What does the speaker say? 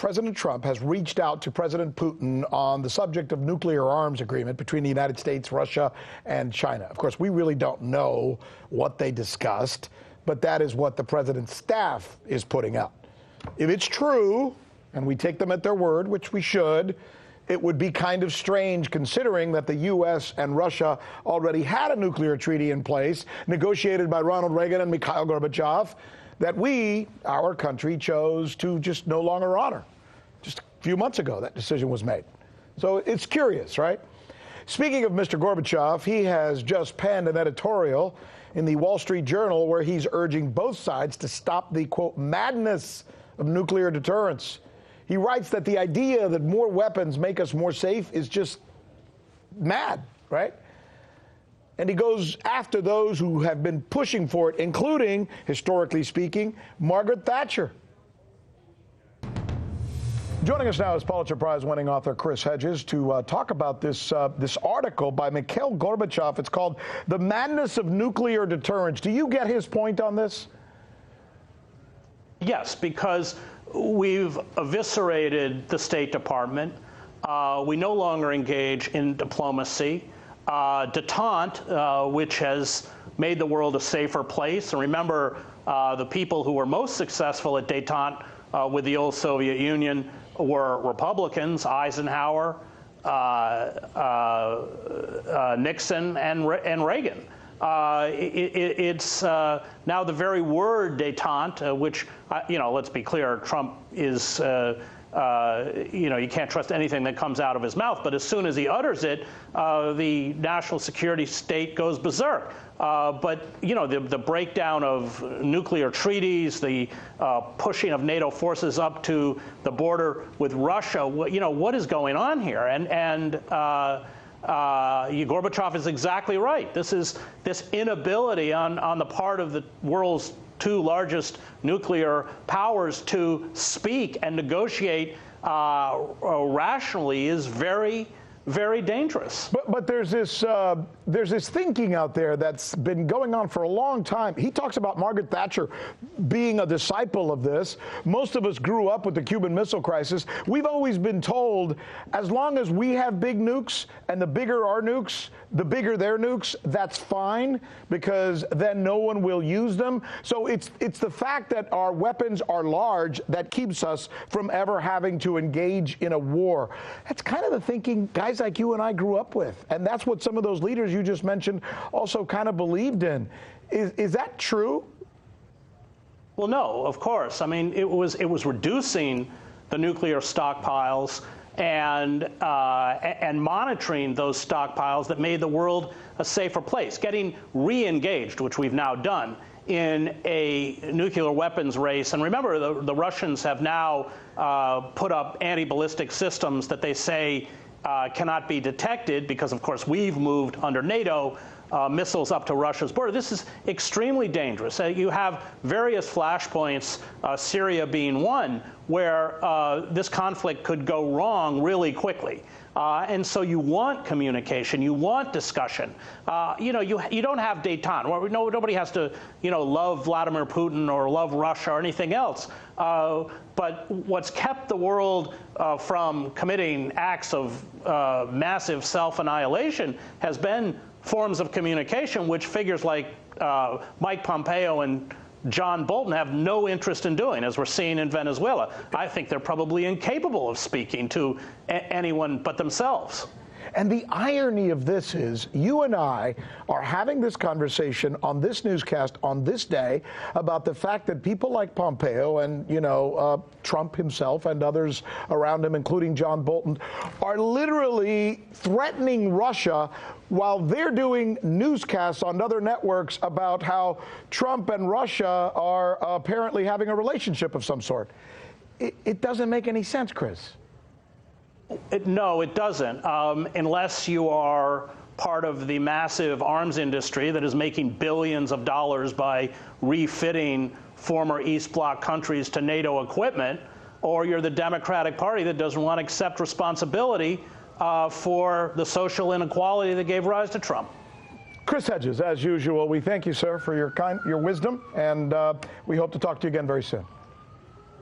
President Trump has reached out to President Putin on the subject of nuclear arms agreement between the United States, Russia, and China. Of course, we really don't know what they discussed, but that is what the president's staff is putting out. If it's true, and we take them at their word, which we should, it would be kind of strange considering that the U.S. and Russia already had a nuclear treaty in place, negotiated by Ronald Reagan and Mikhail Gorbachev, that we, our country, chose to just no longer honor. Just a few months ago, that decision was made. So it's curious, right? Speaking of Mr. Gorbachev, he has just penned an editorial in the Wall Street Journal where he's urging both sides to stop the, quote, madness of nuclear deterrence. He writes that the idea that more weapons make us more safe is just mad, right? And he goes after those who have been pushing for it, including, historically speaking, Margaret Thatcher. Joining us now is Pulitzer Prize-winning author Chris Hedges to talk about this article by Mikhail Gorbachev. It's called "The Madness of Nuclear Deterrence." Do you get his point on this? Yes, because we've eviscerated the State Department. We no longer engage in diplomacy. Détente, which has made the world a safer place. And remember, the people who were most successful at détente with the old Soviet Union were Republicans, Eisenhower, Nixon, and Reagan. It's now the very word détente, which, let's be clear, Trump is, you can't trust anything that comes out of his mouth. But as soon as he utters it, the national security state goes berserk. But, the breakdown of nuclear treaties, the pushing of NATO forces up to the border with Russia, what is going on here? And Gorbachev is exactly right. This inability on the part of the world's two largest nuclear powers to speak and negotiate rationally is very, very dangerous. But there's this thinking out there that's been going on for a long time. He talks about Margaret Thatcher being a disciple of this. Most of us grew up with the Cuban Missile Crisis. We've always been told, as long as we have big nukes and the bigger our nukes, the bigger their nukes, that's fine, because then no one will use them. So it's the fact that our weapons are large that keeps us from ever having to engage in a war. That's kind of the thinking guys like you and I grew up with. And that's what some of those leaders you just mentioned also kind of believed in. Is that true? Well, no, of course. I mean, it was reducing the nuclear stockpiles and monitoring those stockpiles that made the world a safer place, getting re-engaged, which we've now done, in a nuclear weapons race. And remember, the Russians have now put up anti-ballistic systems that they say cannot be detected because, of course, we've moved under NATO missiles up to Russia's border. This is extremely dangerous. You have various flashpoints, Syria being one, where this conflict could go wrong really quickly. And so you want communication, you want discussion. You don't have détente. Nobody has to, love Vladimir Putin or love Russia or anything else. But what's kept the world from committing acts of massive self-annihilation has been forms of communication, which figures like Mike Pompeo and John Bolton have no interest in doing, as we're seeing in Venezuela. I think they're probably incapable of speaking to anyone but themselves. And the irony of this is you and I are having this conversation on this newscast on this day about the fact that people like Pompeo and, Trump himself and others around him, including John Bolton, are literally threatening Russia while they're doing newscasts on other networks about how Trump and Russia are apparently having a relationship of some sort. It doesn't make any sense, Chris. No, it doesn't, unless you are part of the massive arms industry that is making billions of dollars by refitting former East Bloc countries to NATO equipment, or you're the Democratic Party that doesn't want to accept responsibility for the social inequality that gave rise to Trump. Chris Hedges, as usual, we thank you, sir, for your wisdom, and we hope to talk to you again very soon.